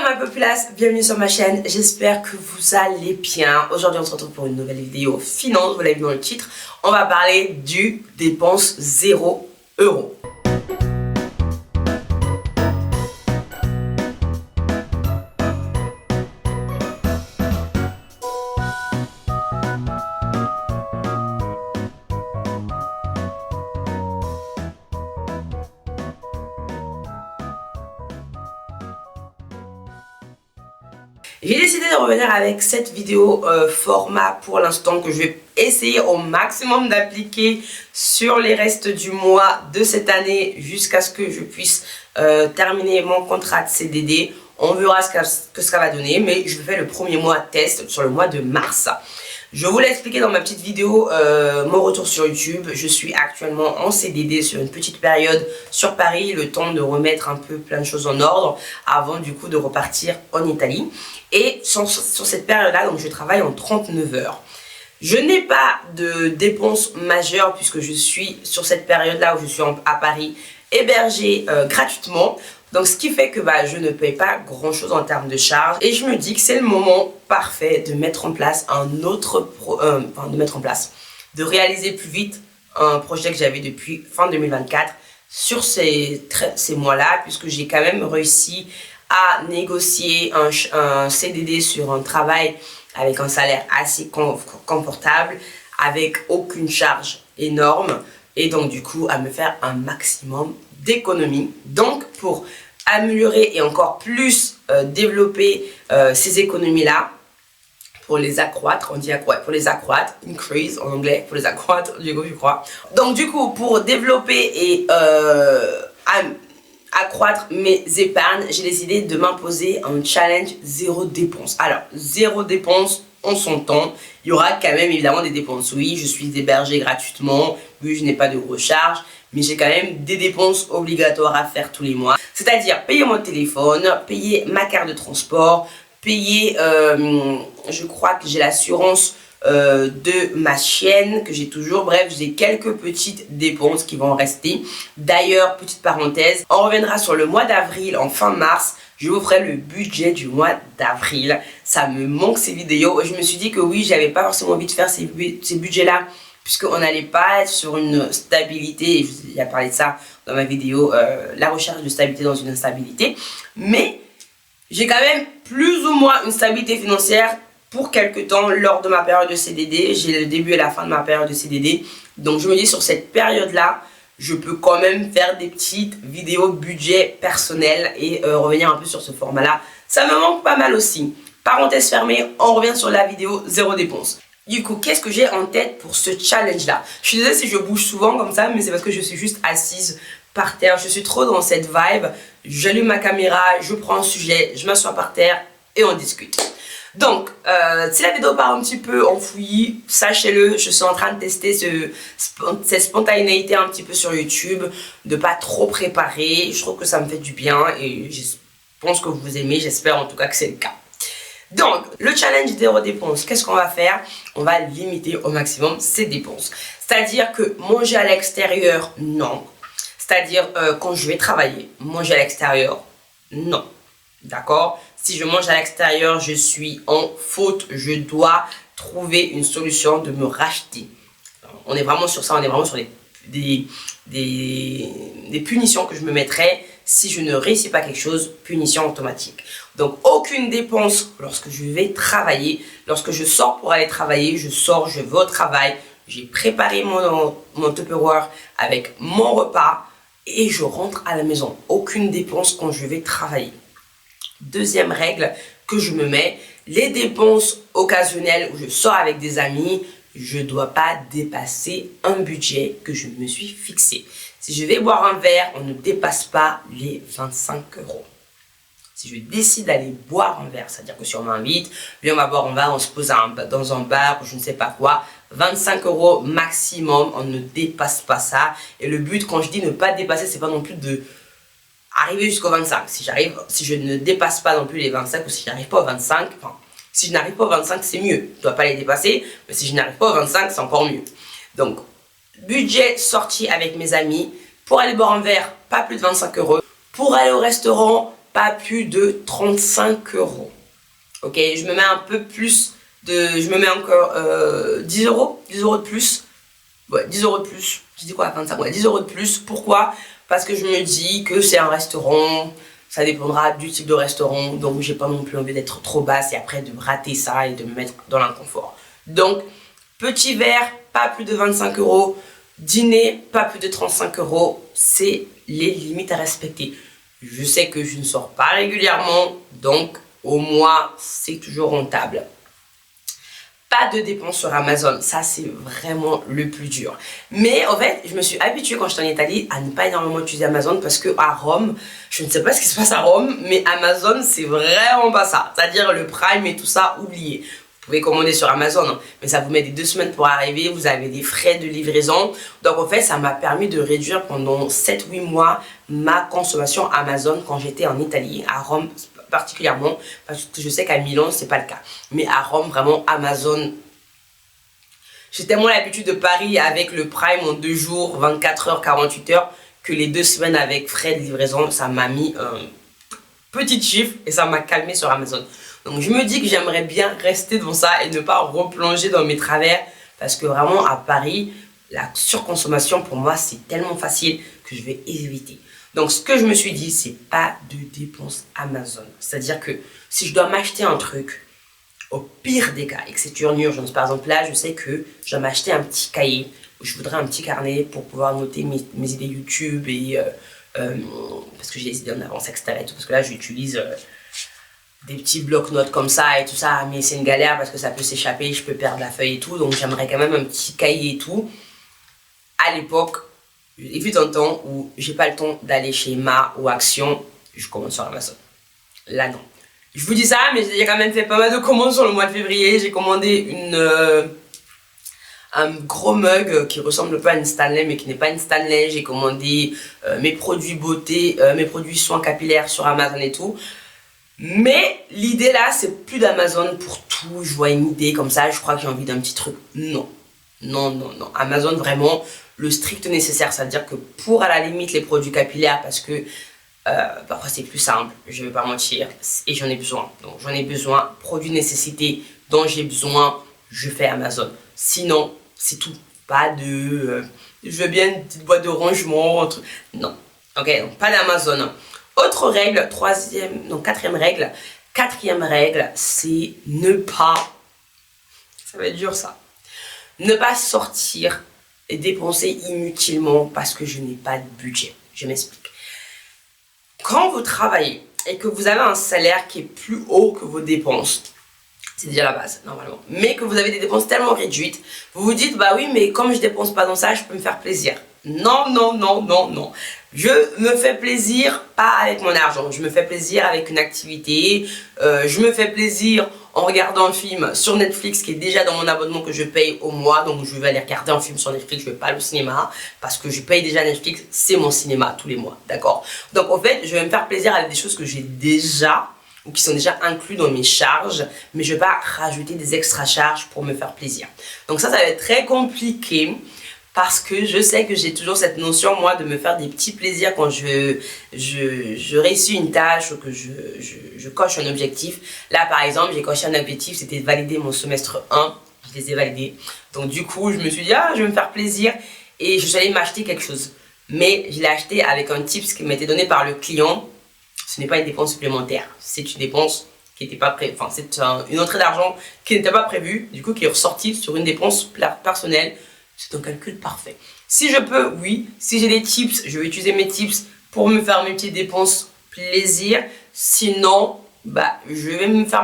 my populace, bienvenue sur ma chaîne, j'espère que vous allez bien. Aujourd'hui on se retrouve pour une nouvelle vidéo finance, vous l'avez vu dans le titre. On va parler du dépense 0 €. J'ai décidé de revenir avec cette vidéo format pour l'instant que je vais essayer au maximum d'appliquer sur les restes du mois de cette année jusqu'à ce que je puisse terminer mon contrat de CDD. On verra ce que ça va donner, mais je fais le premier mois test sur le mois de mars. Je vous l'ai expliqué dans ma petite vidéo, mon retour sur YouTube. Je suis actuellement en CDD sur une petite période sur Paris, le temps de remettre un peu plein de choses en ordre avant du coup de repartir en Italie. Et sur cette période-là, donc je travaille en 39 heures. Je n'ai pas de dépenses majeures puisque je suis sur cette période-là où je suis à Paris hébergée gratuitement. Donc ce qui fait que je ne paye pas grand chose en termes de charges et je me dis que c'est le moment parfait de mettre en place de réaliser plus vite un projet que j'avais depuis fin 2024 sur ces mois-là, puisque j'ai quand même réussi à négocier un CDD sur un travail avec un salaire assez confortable, avec aucune charge énorme et donc du coup à me faire un maximum d'économies. Donc pour améliorer et encore plus développer ces économies là, pour les accroître, on dit pour les accroître, increase en anglais, pour les accroître du coup je crois. Donc du coup pour développer et accroître mes épargnes, j'ai décidé de m'imposer un challenge zéro dépense. Alors zéro dépense, on s'entend, il y aura quand même évidemment des dépenses. Oui, je suis hébergée gratuitement, oui je n'ai pas de recharge, mais j'ai quand même des dépenses obligatoires à faire tous les mois. C'est-à-dire payer mon téléphone, payer ma carte de transport, payer, je crois que j'ai l'assurance de ma chienne que j'ai toujours. Bref, j'ai quelques petites dépenses qui vont rester. D'ailleurs, petite parenthèse, on reviendra sur le mois d'avril, en fin mars. Je vous ferai le budget du mois d'avril. Ça me manque ces vidéos. Je me suis dit que oui, j'avais pas forcément envie de faire ces budgets-là, puisqu'on n'allait pas être sur une stabilité, et je vous ai parlé de ça dans ma vidéo, la recherche de stabilité dans une instabilité. Mais j'ai quand même plus ou moins une stabilité financière pour quelques temps lors de ma période de CDD. J'ai le début et la fin de ma période de CDD. Donc je me dis sur cette période-là, je peux quand même faire des petites vidéos budget personnel et revenir un peu sur ce format-là. Ça me manque pas mal aussi. Parenthèse fermée, on revient sur la vidéo zéro dépense. Du coup, qu'est-ce que j'ai en tête pour ce challenge-là? Je suis désolée si je bouge souvent comme ça, mais c'est parce que je suis juste assise par terre. Je suis trop dans cette vibe. J'allume ma caméra, je prends un sujet, je m'assois par terre et on discute. Donc, si la vidéo part un petit peu en fouillis, sachez-le, je suis en train de tester cette spontanéité un petit peu sur YouTube, de pas trop préparer. Je trouve que ça me fait du bien et je pense que vous aimez, j'espère en tout cas que c'est le cas. Donc, le challenge zéro dépense, qu'est-ce qu'on va faire? On va limiter au maximum ses dépenses. C'est-à-dire que manger à l'extérieur, non. C'est-à-dire quand je vais travailler, manger à l'extérieur, non. D'accord? Si je mange à l'extérieur, je suis en faute. Je dois trouver une solution de me racheter. On est vraiment sur ça, on est vraiment sur des punitions que je me mettrais si je ne réussis pas quelque chose, punition automatique. Donc aucune dépense lorsque je vais travailler. Lorsque je sors pour aller travailler, je sors, je vais au travail. J'ai préparé mon Tupperware avec mon repas et je rentre à la maison. Aucune dépense quand je vais travailler. Deuxième règle que je me mets, les dépenses occasionnelles où je sors avec des amis, je ne dois pas dépasser un budget que je me suis fixé. Si je vais boire un verre, on ne dépasse pas les 25 €. Si je décide d'aller boire un verre, c'est-à-dire que si on m'invite, viens on va boire un verre, on se pose dans un bar ou je ne sais pas quoi, 25 € maximum, on ne dépasse pas ça. Et le but, quand je dis ne pas dépasser, c'est pas non plus de arriver jusqu'au 25. Si je ne dépasse pas non plus les 25 ou si je n'arrive pas au 25, enfin, si je n'arrive pas au 25, c'est mieux. Je ne dois pas les dépasser, mais si je n'arrive pas au 25, c'est encore mieux. Donc, budget sorti avec mes amis. Pour aller boire un verre, pas plus de 25 €. Pour aller au restaurant, pas plus de 35 euros. Ok, je me mets un peu plus je me mets encore 10 euros de plus. Ouais, 10 euros de plus. Je dis quoi, 25? Ouais, 10 euros de plus. Pourquoi? Parce que je me dis que c'est un restaurant. Ça dépendra du type de restaurant. Donc, j'ai pas non plus envie d'être trop basse et après de rater ça et de me mettre dans l'inconfort. Donc, petit verre, pas plus de 25 euros. Dîner, pas plus de 35 euros. C'est les limites à respecter. Je sais que je ne sors pas régulièrement. Donc, au mois, c'est toujours rentable. Pas de dépenses sur Amazon, ça c'est vraiment le plus dur. Mais en fait, je me suis habituée quand j'étais en Italie à ne pas énormément utiliser Amazon parce que à Rome, je ne sais pas ce qui se passe à Rome, mais Amazon c'est vraiment pas ça. C'est-à-dire le Prime et tout ça, oubliez. Vous pouvez commander sur Amazon, hein, mais ça vous met des 2 semaines pour arriver, vous avez des frais de livraison. Donc en fait, ça m'a permis de réduire pendant 7-8 mois ma consommation Amazon quand j'étais en Italie, à Rome particulièrement, parce que je sais qu'à Milan, c'est pas le cas. Mais à Rome, vraiment, Amazon, j'ai tellement l'habitude de Paris avec le Prime en 2 jours, 24 heures, 48 heures, que les 2 semaines avec frais de livraison, ça m'a mis un petit chiffre et ça m'a calmé sur Amazon. Donc je me dis que j'aimerais bien rester dans ça et ne pas replonger dans mes travers parce que vraiment à Paris, la surconsommation pour moi c'est tellement facile que je vais éviter. Donc ce que je me suis dit, c'est pas de dépenses Amazon. C'est-à-dire que si je dois m'acheter un truc, au pire des cas, et que c'est une urgence, par exemple là, je sais que je dois m'acheter un petit cahier, où je voudrais un petit carnet pour pouvoir noter mes idées YouTube et parce que j'ai des idées en avance, etc. Et tout, parce que là, j'utilise des petits blocs-notes comme ça et tout ça, mais c'est une galère parce que ça peut s'échapper, je peux perdre la feuille et tout, donc j'aimerais quand même un petit cahier et tout. À l'époque, il fut un temps où j'ai pas le temps d'aller chez Ma ou Action, je commande sur Amazon. Là, non. Je vous dis ça, mais j'ai quand même fait pas mal de commandes sur le mois de février. J'ai commandé un gros mug qui ressemble pas à une Stanley, mais qui n'est pas une Stanley. J'ai commandé mes produits beauté, mes produits soins capillaires sur Amazon et tout. Mais l'idée là, c'est plus d'Amazon pour tout. Je vois une idée comme ça, je crois que j'ai envie d'un petit truc. Non. Non, non, non. Amazon, vraiment, le strict nécessaire. C'est-à-dire que pour, à la limite, les produits capillaires, parce que parfois c'est plus simple, je vais pas mentir, et j'en ai besoin. Donc, j'en ai besoin. Produits nécessité dont j'ai besoin, je fais Amazon. Sinon, c'est tout. Pas de... je veux bien une petite boîte de rangement, un truc. Non. Ok, donc pas d'Amazon. Autre règle, quatrième règle. Quatrième règle, c'est ne pas... Ça va être dur, ça. Ne pas sortir et dépenser inutilement parce que je n'ai pas de budget. Je m'explique. Quand vous travaillez et que vous avez un salaire qui est plus haut que vos dépenses, c'est déjà la base, normalement, mais que vous avez des dépenses tellement réduites, vous vous dites, bah oui, mais comme je dépense pas dans ça, je peux me faire plaisir. Non, non, non, non, non. Je me fais plaisir pas avec mon argent, je me fais plaisir avec une activité, je me fais plaisir en regardant un film sur Netflix qui est déjà dans mon abonnement que je paye au mois, donc je vais aller regarder un film sur Netflix, je vais pas aller au cinéma parce que je paye déjà Netflix, c'est mon cinéma tous les mois, d'accord? Donc en fait, je vais me faire plaisir avec des choses que j'ai déjà ou qui sont déjà inclus dans mes charges, mais je vais pas rajouter des extra charges pour me faire plaisir. Donc ça va être très compliqué parce que je sais que j'ai toujours cette notion, moi, de me faire des petits plaisirs quand je réussis une tâche ou que je coche un objectif. Là, par exemple, j'ai coché un objectif, c'était de valider mon semestre 1. Je les ai validés. Donc, du coup, je me suis dit, ah, je vais me faire plaisir. Et je suis allée m'acheter quelque chose. Mais je l'ai acheté avec un tips qui m'a été donné par le client. Ce n'est pas une dépense supplémentaire. C'est une dépense qui n'était pas prévue. Enfin, c'est une entrée d'argent qui n'était pas prévue. Du coup, qui est ressortie sur une dépense personnelle. C'est un calcul parfait. Si je peux, oui. Si j'ai des tips, je vais utiliser mes tips pour me faire mes petites dépenses plaisir. Sinon, bah, je vais me faire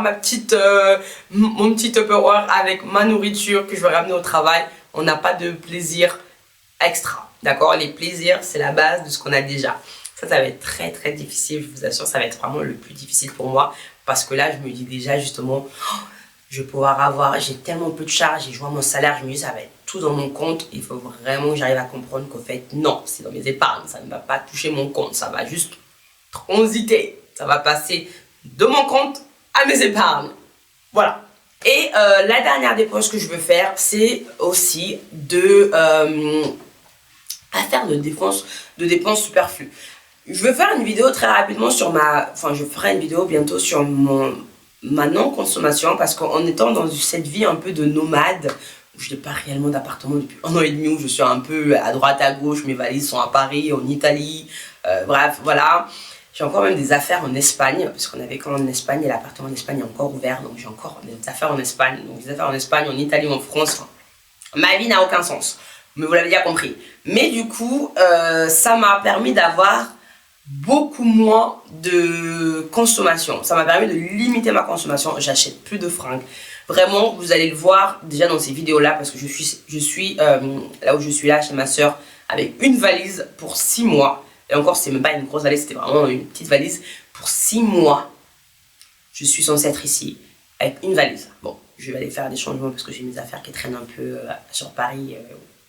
mon petit Tupperware avec ma nourriture que je vais ramener au travail. On n'a pas de plaisir extra. D'accord? Les plaisirs, c'est la base de ce qu'on a déjà. Ça va être très très difficile. Je vous assure, ça va être vraiment le plus difficile pour moi. Parce que là, je me dis déjà justement, oh, je vais pouvoir avoir, j'ai tellement peu de charges et je vois mon salaire, je me dis ça va être tout dans mon compte. Il faut vraiment que j'arrive à comprendre qu'en fait, non, c'est dans mes épargnes, ça ne va pas toucher mon compte, ça va juste transiter, ça va passer de mon compte à mes épargnes. Voilà. Et la dernière dépense que je veux faire, c'est aussi de pas faire de dépenses superflues. Je vais faire une vidéo très rapidement sur je ferai une vidéo bientôt sur ma non-consommation parce qu'en étant dans cette vie un peu de nomade, où je n'ai pas réellement d'appartement depuis 1 an et demi, où je suis un peu à droite à gauche, mes valises sont à Paris, en Italie, bref, voilà. J'ai encore même des affaires en Espagne, parce qu'on avait quand même en Espagne et l'appartement en Espagne est encore ouvert, donc j'ai encore des affaires en Espagne, donc des affaires en Espagne, en Italie, en France. Enfin, ma vie n'a aucun sens, mais vous l'avez déjà compris. Mais du coup, ça m'a permis d'avoir beaucoup moins de consommation. Ça m'a permis de limiter ma consommation. J'achète plus de fringues. Vraiment, vous allez le voir déjà dans ces vidéos-là parce que je suis là où je suis là chez ma soeur avec une valise pour 6 mois. Et encore, c'est même pas une grosse valise, c'était vraiment une petite valise. Pour 6 mois, je suis censée être ici avec une valise. Bon, je vais aller faire des changements parce que j'ai mes affaires qui traînent un peu sur Paris.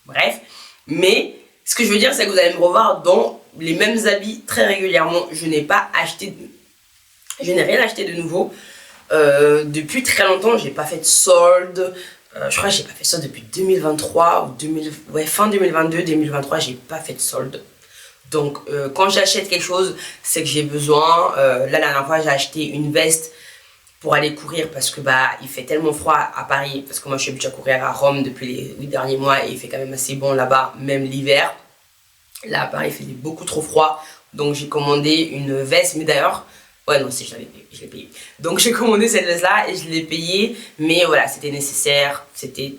Bref. Mais ce que je veux dire, c'est que vous allez me revoir dans les mêmes habits très régulièrement. Je n'ai rien acheté de nouveau. Depuis très longtemps, j'ai pas fait de solde. Je crois que j'ai pas fait ça depuis 2023 ou fin 2022, 2023, j'ai pas fait de solde. Donc quand j'achète quelque chose, c'est que j'ai besoin. Là, la dernière fois, j'ai acheté une veste pour aller courir parce que il fait tellement froid à Paris, parce que moi je suis habituée à courir à Rome depuis les 8 derniers mois et il fait quand même assez bon là-bas, même l'hiver. Là à Paris il faisait beaucoup trop froid, donc j'ai commandé une veste, mais d'ailleurs, ouais non si je l'ai payé. Donc j'ai commandé cette veste là et je l'ai payée, mais voilà c'était nécessaire, c'était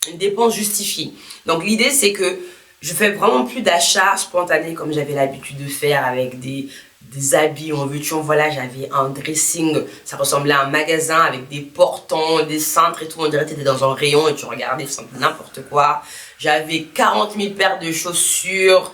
une dépense justifiée. Donc l'idée c'est que je fais vraiment plus d'achats spontanés comme j'avais l'habitude de faire avec des habits, en veux-tu, en voilà, j'avais un dressing, ça ressemblait à un magasin avec des portants, des cintres et tout, on dirait que tu étais dans un rayon et tu regardais, c'est n'importe quoi. J'avais 40 000 paires de chaussures.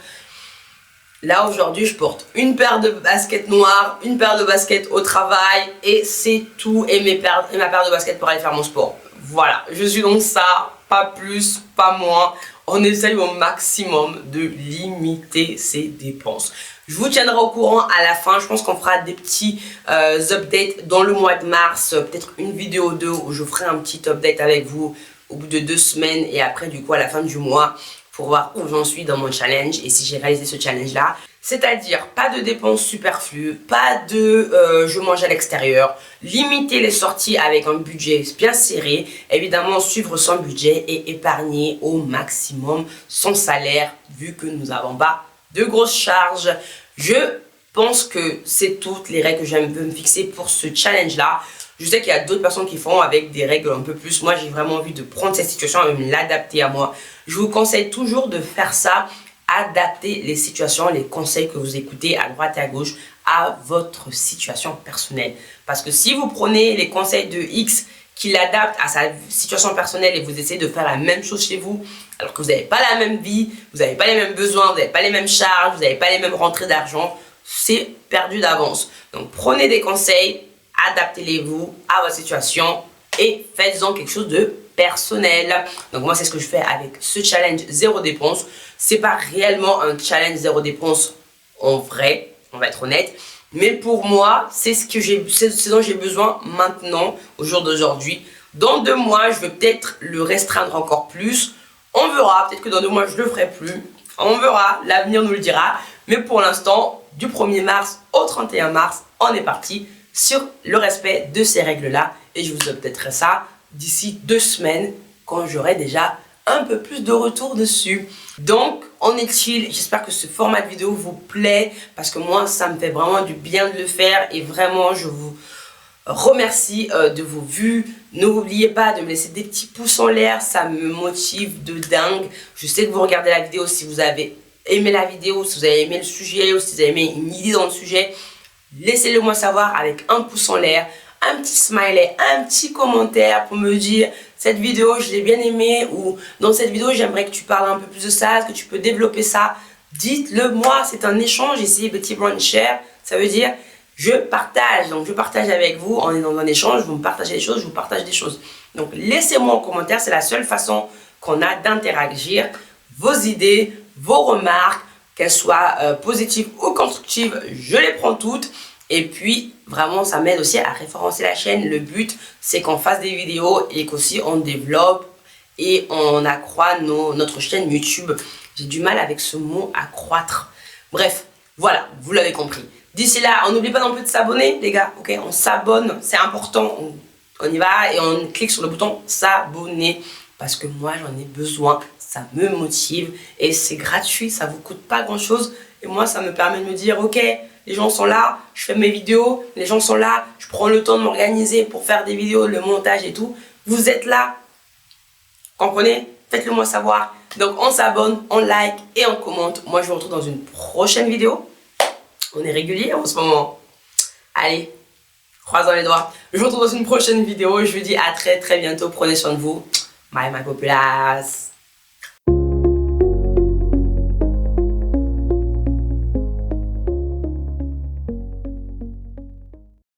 Là aujourd'hui je porte une paire de baskets noires, une paire de baskets au travail et c'est tout, et ma paire de baskets pour aller faire mon sport. Voilà, je suis dans ça, pas plus, pas moins. On essaye au maximum de limiter ses dépenses. Je vous tiendrai au courant à la fin. Je pense qu'on fera des petits updates dans le mois de mars. Peut-être une vidéo ou deux où je ferai un petit update avec vous au bout de 2 semaines. Et après, du coup, à la fin du mois, pour voir où j'en suis dans mon challenge et si j'ai réalisé ce challenge-là. C'est-à-dire, pas de dépenses superflues, pas de je mange à l'extérieur, limiter les sorties avec un budget bien serré, évidemment suivre son budget et épargner au maximum son salaire vu que nous n'avons pas de grosses charges. Je pense que c'est toutes les règles que j'aime me fixer pour ce challenge-là. Je sais qu'il y a d'autres personnes qui font avec des règles un peu plus. Moi, j'ai vraiment envie de prendre cette situation et me l'adapter à moi. Je vous conseille toujours de faire ça. Adapter les situations, les conseils que vous écoutez à droite et à gauche à votre situation personnelle. Parce que si vous prenez les conseils de X qui l'adapte à sa situation personnelle et vous essayez de faire la même chose chez vous, alors que vous n'avez pas la même vie, vous n'avez pas les mêmes besoins, vous n'avez pas les mêmes charges, vous n'avez pas les mêmes rentrées d'argent, c'est perdu d'avance. Donc prenez des conseils, adaptez-les-vous à votre situation et faites-en quelque chose de personnel. Donc moi c'est ce que je fais avec ce challenge zéro dépense. C'est pas réellement un challenge zéro dépense en vrai, on va être honnête. Mais pour moi, c'est ce dont j'ai besoin maintenant, au jour d'aujourd'hui. Dans 2 mois, je vais peut-être le restreindre encore plus. On verra, peut-être que dans 2 mois, je le ferai plus. On verra, l'avenir nous le dira. Mais pour l'instant, du 1er mars au 31 mars, on est parti sur le respect de ces règles-là. Et je vous updaterai ça d'ici 2 semaines, quand j'aurai déjà un peu plus de retour dessus. Donc, en est-il? J'espère que ce format de vidéo vous plaît, parce que moi, ça me fait vraiment du bien de le faire. Et vraiment, je vous remercie de vos vues. N'oubliez pas de me laisser des petits pouces en l'air, ça me motive de dingue. Je sais que vous regardez la vidéo si vous avez aimé la vidéo, si vous avez aimé le sujet, ou si vous avez aimé une idée dans le sujet. Laissez-le moi savoir avec un pouce en l'air, un petit smiley, un petit commentaire pour me dire cette vidéo je l'ai bien aimée, ou dans cette vidéo j'aimerais que tu parles un peu plus de ça, est-ce que tu peux développer ça? Dites-le moi, c'est un échange ici, petit brand share, ça veut dire je partage, donc je partage avec vous, on est dans un échange, vous me partagez des choses, je vous partage des choses. Donc laissez-moi en commentaire, c'est la seule façon qu'on a d'interagir, vos idées, vos remarques, qu'elles soient positives ou constructives, je les prends toutes. Et puis, vraiment, ça m'aide aussi à référencer la chaîne. Le but, c'est qu'on fasse des vidéos et qu'aussi on développe et on accroît notre chaîne YouTube. J'ai du mal avec ce mot accroître. Bref, voilà, vous l'avez compris. D'ici là, on n'oublie pas non plus de s'abonner, les gars, ok? On s'abonne, c'est important. On y va et on clique sur le bouton s'abonner. Parce que moi, j'en ai besoin, ça me motive et c'est gratuit, ça vous coûte pas grand-chose. Et moi, ça me permet de me dire, ok, les gens sont là, je fais mes vidéos, les gens sont là, je prends le temps de m'organiser pour faire des vidéos, le montage et tout. Vous êtes là, comprenez? Faites-le moi savoir. Donc, on s'abonne, on like et on commente. Moi, je vous retrouve dans une prochaine vidéo. On est régulier en ce moment. Allez, croisons les doigts. Je vous retrouve dans une prochaine vidéo. Je vous dis à très bientôt. Prenez soin de vous. Bye, my populace.